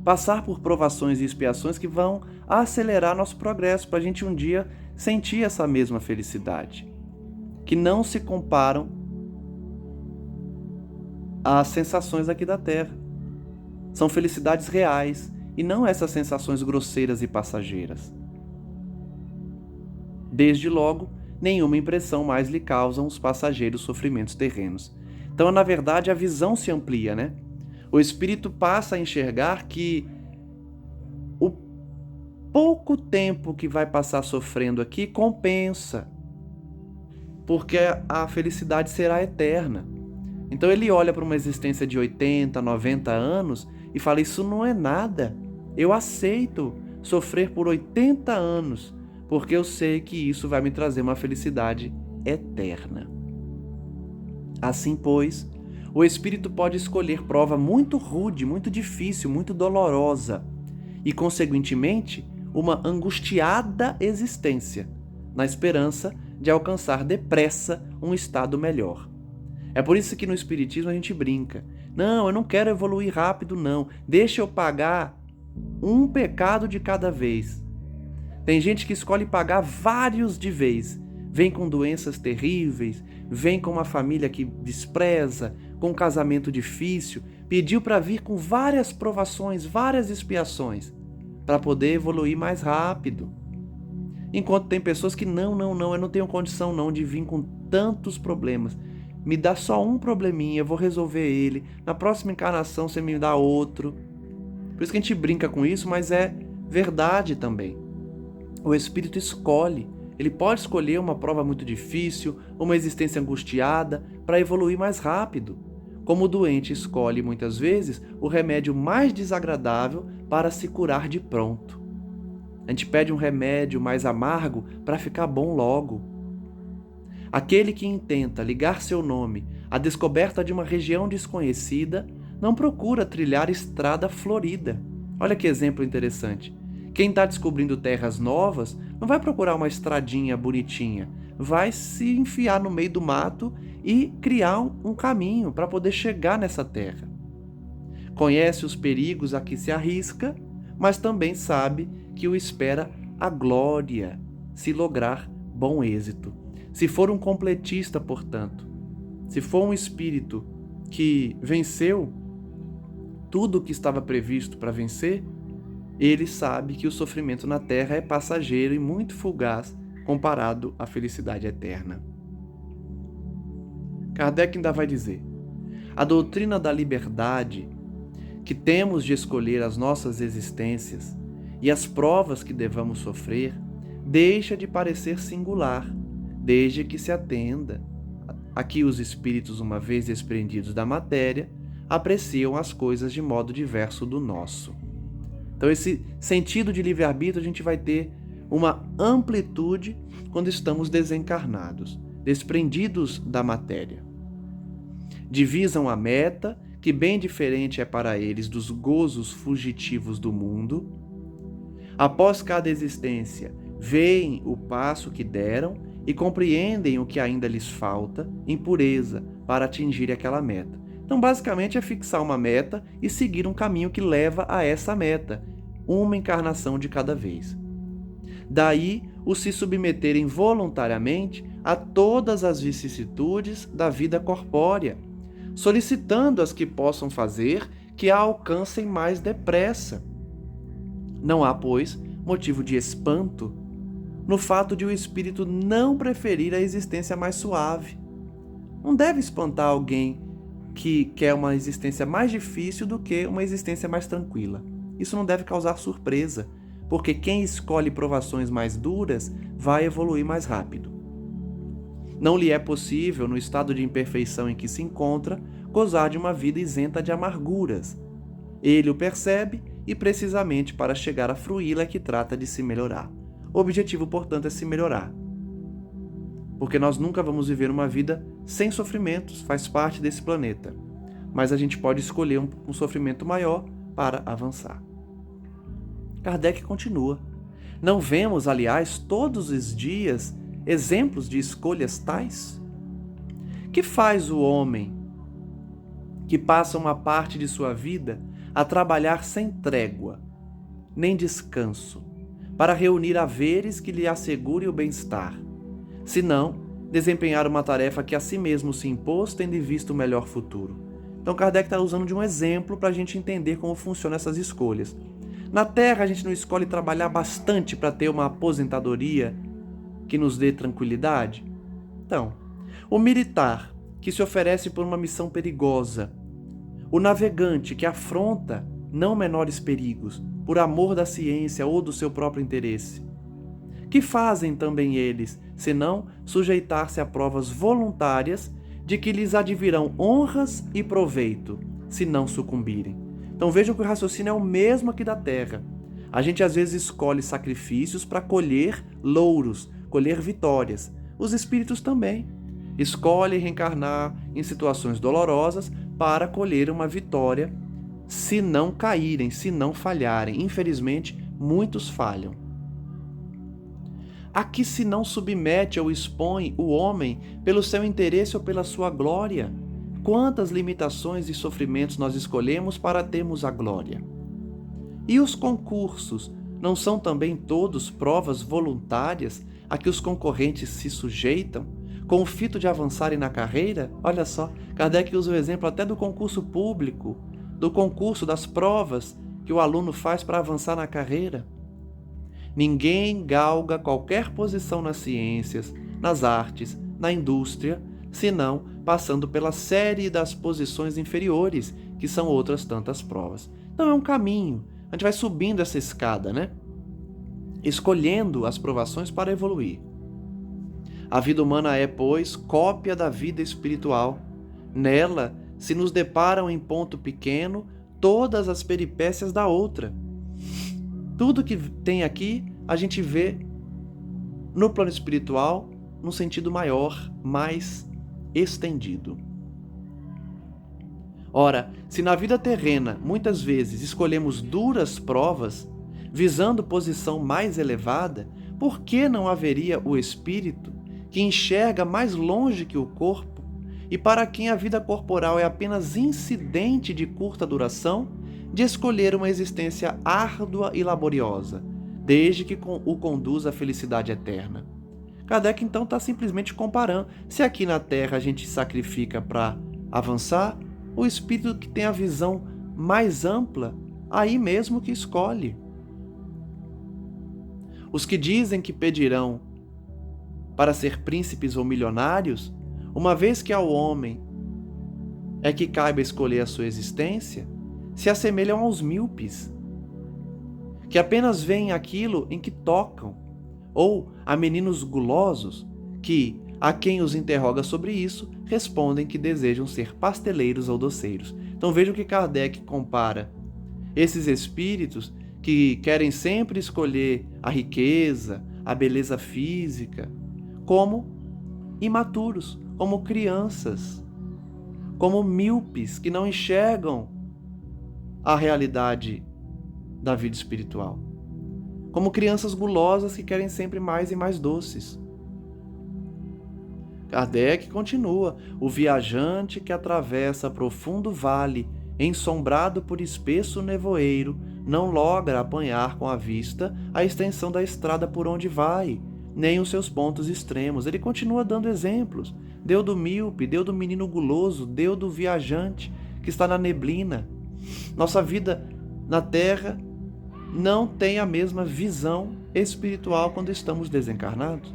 passar por provações e expiações que vão acelerar nosso progresso, para a gente um dia sentir essa mesma felicidade, que não se comparam às sensações aqui da Terra. São felicidades reais e não essas sensações grosseiras e passageiras. Desde logo, nenhuma impressão mais lhe causam os passageiros sofrimentos terrenos. Então, na verdade, a visão se amplia, né? O espírito passa a enxergar que o pouco tempo que vai passar sofrendo aqui compensa, porque a felicidade será eterna. Então ele olha para uma existência de 80, 90 anos e fala: isso não é nada, eu aceito sofrer por 80 anos, porque eu sei que isso vai me trazer uma felicidade eterna. Assim, pois, o espírito pode escolher prova muito rude, muito difícil, muito dolorosa e, consequentemente, uma angustiada existência, na esperança de alcançar depressa um estado melhor. É por isso que no Espiritismo a gente brinca: não, eu não quero evoluir rápido, não. Deixa eu pagar um pecado de cada vez. Tem gente que escolhe pagar vários de vez. Vem com doenças terríveis, vem com uma família que despreza, com um casamento difícil, pediu para vir com várias provações, várias expiações, para poder evoluir mais rápido. Enquanto tem pessoas que não, eu não tenho condição não de vir com tantos problemas. Me dá só um probleminha, eu vou resolver ele. Na próxima encarnação você me dá outro. Por isso que a gente brinca com isso, mas é verdade também. O espírito escolhe. Ele pode escolher uma prova muito difícil, uma existência angustiada, para evoluir mais rápido. Como o doente escolhe, muitas vezes, o remédio mais desagradável para se curar de pronto. A gente pede um remédio mais amargo para ficar bom logo. Aquele que intenta ligar seu nome à descoberta de uma região desconhecida não procura trilhar estrada florida. Olha que exemplo interessante. Quem está descobrindo terras novas não vai procurar uma estradinha bonitinha, vai se enfiar no meio do mato e criar um caminho para poder chegar nessa terra. Conhece os perigos a que se arrisca, mas também sabe que o espera a glória, se lograr bom êxito. Se for um completista, portanto, se for um espírito que venceu tudo o que estava previsto para vencer, ele sabe que o sofrimento na Terra é passageiro e muito fugaz comparado à felicidade eterna. Kardec ainda vai dizer: a doutrina da liberdade que temos de escolher as nossas existências e as provas que devamos sofrer deixa de parecer singular, desde que se atenda a que os espíritos, uma vez desprendidos da matéria, apreciam as coisas de modo diverso do nosso. Então, esse sentido de livre-arbítrio a gente vai ter uma amplitude quando estamos desencarnados, desprendidos da matéria. Divisam a meta, que bem diferente é para eles dos gozos fugitivos do mundo. Após cada existência, veem o passo que deram e compreendem o que ainda lhes falta em pureza para atingir aquela meta. Então, basicamente, é fixar uma meta e seguir um caminho que leva a essa meta, uma encarnação de cada vez. Daí, o se submeterem voluntariamente a todas as vicissitudes da vida corpórea, solicitando as que possam fazer que a alcancem mais depressa. Não há, pois, motivo de espanto no fato de o espírito não preferir a existência mais suave. Não deve espantar alguém que quer uma existência mais difícil do que uma existência mais tranquila. Isso não deve causar surpresa, porque quem escolhe provações mais duras vai evoluir mais rápido. Não lhe é possível, no estado de imperfeição em que se encontra, gozar de uma vida isenta de amarguras. Ele o percebe e, precisamente para chegar a fruí-la, é que trata de se melhorar. O objetivo, portanto, é se melhorar. Porque nós nunca vamos viver uma vida sem sofrimentos, faz parte desse planeta. Mas a gente pode escolher um sofrimento maior para avançar. Kardec continua. Não vemos, aliás, todos os dias exemplos de escolhas tais? Que faz o homem que passa uma parte de sua vida a trabalhar sem trégua, nem descanso, para reunir haveres que lhe assegurem o bem-estar, se não desempenhar uma tarefa que a si mesmo se impôs, tendo em vista o melhor futuro? Então Kardec está usando de um exemplo para a gente entender como funcionam essas escolhas. Na Terra, a gente não escolhe trabalhar bastante para ter uma aposentadoria que nos dê tranquilidade? Então, o militar que se oferece por uma missão perigosa, o navegante que afronta não menores perigos por amor da ciência ou do seu próprio interesse. Que fazem também eles, senão sujeitar-se a provas voluntárias de que lhes advirão honras e proveito, se não sucumbirem? Então vejam que o raciocínio é o mesmo aqui da Terra. A gente às vezes escolhe sacrifícios para colher louros, colher vitórias. Os espíritos também escolhem reencarnar em situações dolorosas para colher uma vitória, se não caírem, se não falharem. Infelizmente, muitos falham. A que se não submete ou expõe o homem pelo seu interesse ou pela sua glória? Quantas limitações e sofrimentos nós escolhemos para termos a glória? E os concursos não são também todos provas voluntárias a que os concorrentes se sujeitam, com o fito de avançarem na carreira? Olha só, Kardec usa o exemplo até do concurso público, do concurso das provas que o aluno faz para avançar na carreira. Ninguém galga qualquer posição nas ciências, nas artes, na indústria, senão passando pela série das posições inferiores, que são outras tantas provas. Então é um caminho, a gente vai subindo essa escada, né? Escolhendo as provações para evoluir. A vida humana é, pois, cópia da vida espiritual. Nela se nos deparam em ponto pequeno todas as peripécias da outra. Tudo que tem aqui, a gente vê no plano espiritual, num sentido maior, mais estendido. Ora, se na vida terrena, muitas vezes, escolhemos duras provas, visando posição mais elevada, por que não haveria o espírito, que enxerga mais longe que o corpo, e para quem a vida corporal é apenas incidente de curta duração, de escolher uma existência árdua e laboriosa, desde que o conduz à felicidade eterna? Kardec então está simplesmente comparando. Se aqui na Terra a gente sacrifica para avançar, o espírito que tem a visão mais ampla, aí mesmo que escolhe. Os que dizem que pedirão para ser príncipes ou milionários, uma vez que ao homem é que caiba escolher a sua existência, se assemelham aos míopes, que apenas veem aquilo em que tocam, ou a meninos gulosos, que, a quem os interroga sobre isso, respondem que desejam ser pasteleiros ou doceiros. Então vejam que Kardec compara esses espíritos que querem sempre escolher a riqueza, a beleza física, como imaturos, como crianças, como míopes que não enxergam a realidade da vida espiritual, como crianças gulosas que querem sempre mais e mais doces. Kardec continua: o viajante que atravessa profundo vale, ensombrado por espesso nevoeiro, não logra apanhar com a vista a extensão da estrada por onde vai, nem os seus pontos extremos. Ele continua dando exemplos. Deu do míope, deu do menino guloso, deu do viajante que está na neblina. Nossa vida na Terra não tem a mesma visão espiritual quando estamos desencarnados.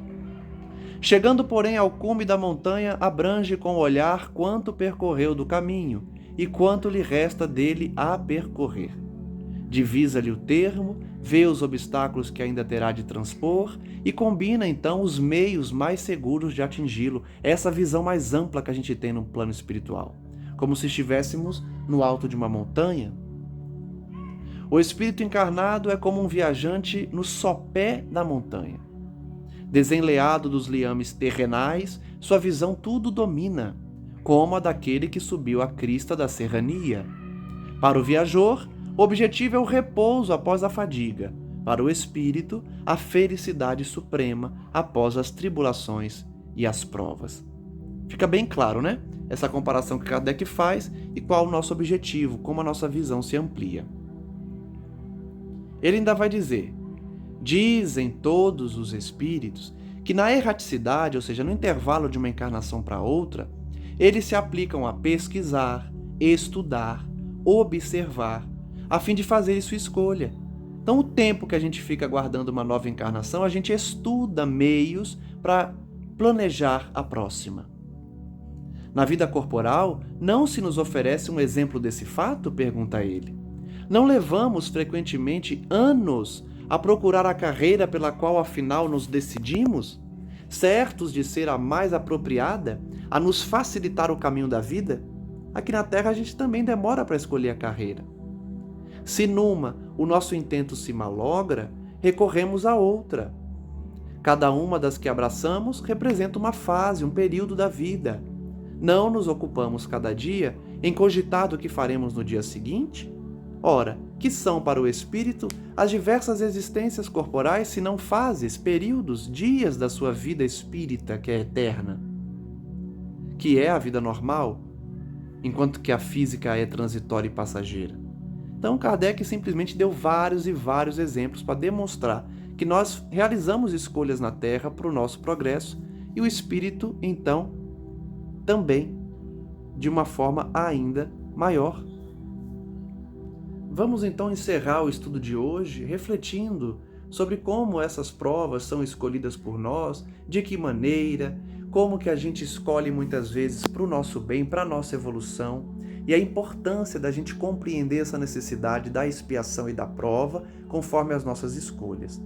Chegando, porém, ao cume da montanha, abrange com o olhar quanto percorreu do caminho e quanto lhe resta dele a percorrer. Divisa-lhe o termo, vê os obstáculos que ainda terá de transpor e combina, então, os meios mais seguros de atingi-lo. Essa visão mais ampla que a gente tem no plano espiritual, como se estivéssemos no alto de uma montanha. O espírito encarnado é como um viajante no sopé da montanha. Desenleado dos liames terrenais, sua visão tudo domina, como a daquele que subiu a crista da serrania. Para o viajor, o objetivo é o repouso após a fadiga. Para o espírito, a felicidade suprema após as tribulações e as provas. Fica bem claro, né? Essa comparação que Kardec faz e qual o nosso objetivo, como a nossa visão se amplia. Ele ainda vai dizer: dizem todos os espíritos que na erraticidade, ou seja, no intervalo de uma encarnação para outra, eles se aplicam a pesquisar, estudar, observar, a fim de fazer sua escolha. Então, o tempo que a gente fica aguardando uma nova encarnação, a gente estuda meios para planejar a próxima. Na vida corporal, não se nos oferece um exemplo desse fato? Pergunta ele. Não levamos frequentemente anos a procurar a carreira pela qual afinal nos decidimos, certos de ser a mais apropriada, a nos facilitar o caminho da vida? Aqui na Terra a gente também demora para escolher a carreira. Se numa o nosso intento se malogra, recorremos a outra. Cada uma das que abraçamos representa uma fase, um período da vida. Não nos ocupamos cada dia em cogitar do que faremos no dia seguinte? Ora, que são para o espírito as diversas existências corporais, se não fases, períodos, dias da sua vida espírita que é eterna? Que é a vida normal, enquanto que a física é transitória e passageira. Então Kardec simplesmente deu vários e vários exemplos para demonstrar que nós realizamos escolhas na Terra para o nosso progresso e o espírito, então, também, de uma forma ainda maior. Vamos então encerrar o estudo de hoje refletindo sobre como essas provas são escolhidas por nós, de que maneira, como que a gente escolhe muitas vezes para o nosso bem, para a nossa evolução, e a importância da gente compreender essa necessidade da expiação e da prova conforme as nossas escolhas.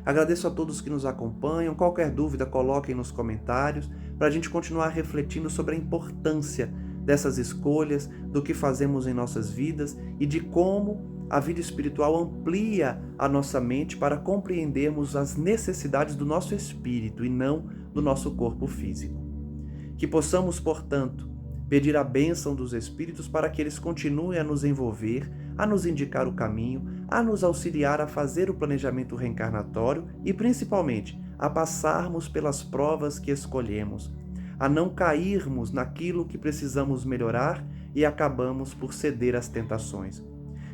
Agradeço a todos que nos acompanham. Qualquer dúvida, coloquem nos comentários para a gente continuar refletindo sobre a importância dessas escolhas, do que fazemos em nossas vidas e de como a vida espiritual amplia a nossa mente para compreendermos as necessidades do nosso espírito e não do nosso corpo físico. Que possamos, portanto, pedir a bênção dos espíritos para que eles continuem a nos envolver, a nos indicar o caminho, a nos auxiliar a fazer o planejamento reencarnatório e, principalmente, a passarmos pelas provas que escolhemos, a não cairmos naquilo que precisamos melhorar e acabamos por ceder às tentações.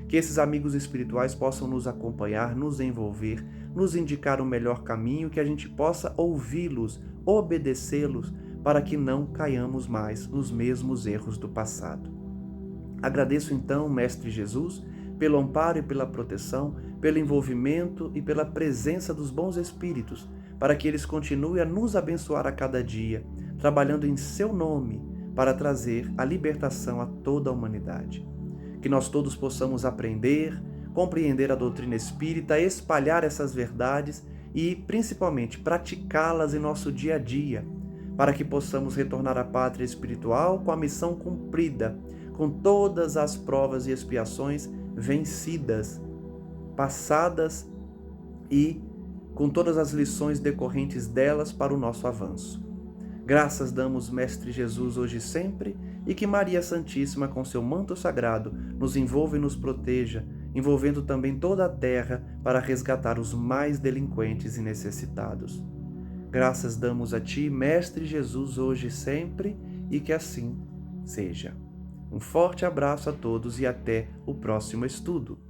Que esses amigos espirituais possam nos acompanhar, nos envolver, nos indicar o melhor caminho, que a gente possa ouvi-los, obedecê-los, para que não caiamos mais nos mesmos erros do passado. Agradeço então, Mestre Jesus, pelo amparo e pela proteção, pelo envolvimento e pela presença dos bons espíritos, para que eles continuem a nos abençoar a cada dia, trabalhando em seu nome para trazer a libertação a toda a humanidade. Que nós todos possamos aprender, compreender a doutrina espírita, espalhar essas verdades e, principalmente, praticá-las em nosso dia a dia, para que possamos retornar à pátria espiritual com a missão cumprida, com todas as provas e expiações vencidas, passadas e com todas as lições decorrentes delas para o nosso avanço. Graças damos, Mestre Jesus, hoje e sempre, e que Maria Santíssima, com seu manto sagrado, nos envolva e nos proteja, envolvendo também toda a terra para resgatar os mais delinquentes e necessitados. Graças damos a Ti, Mestre Jesus, hoje e sempre, e que assim seja. Um forte abraço a todos e até o próximo estudo.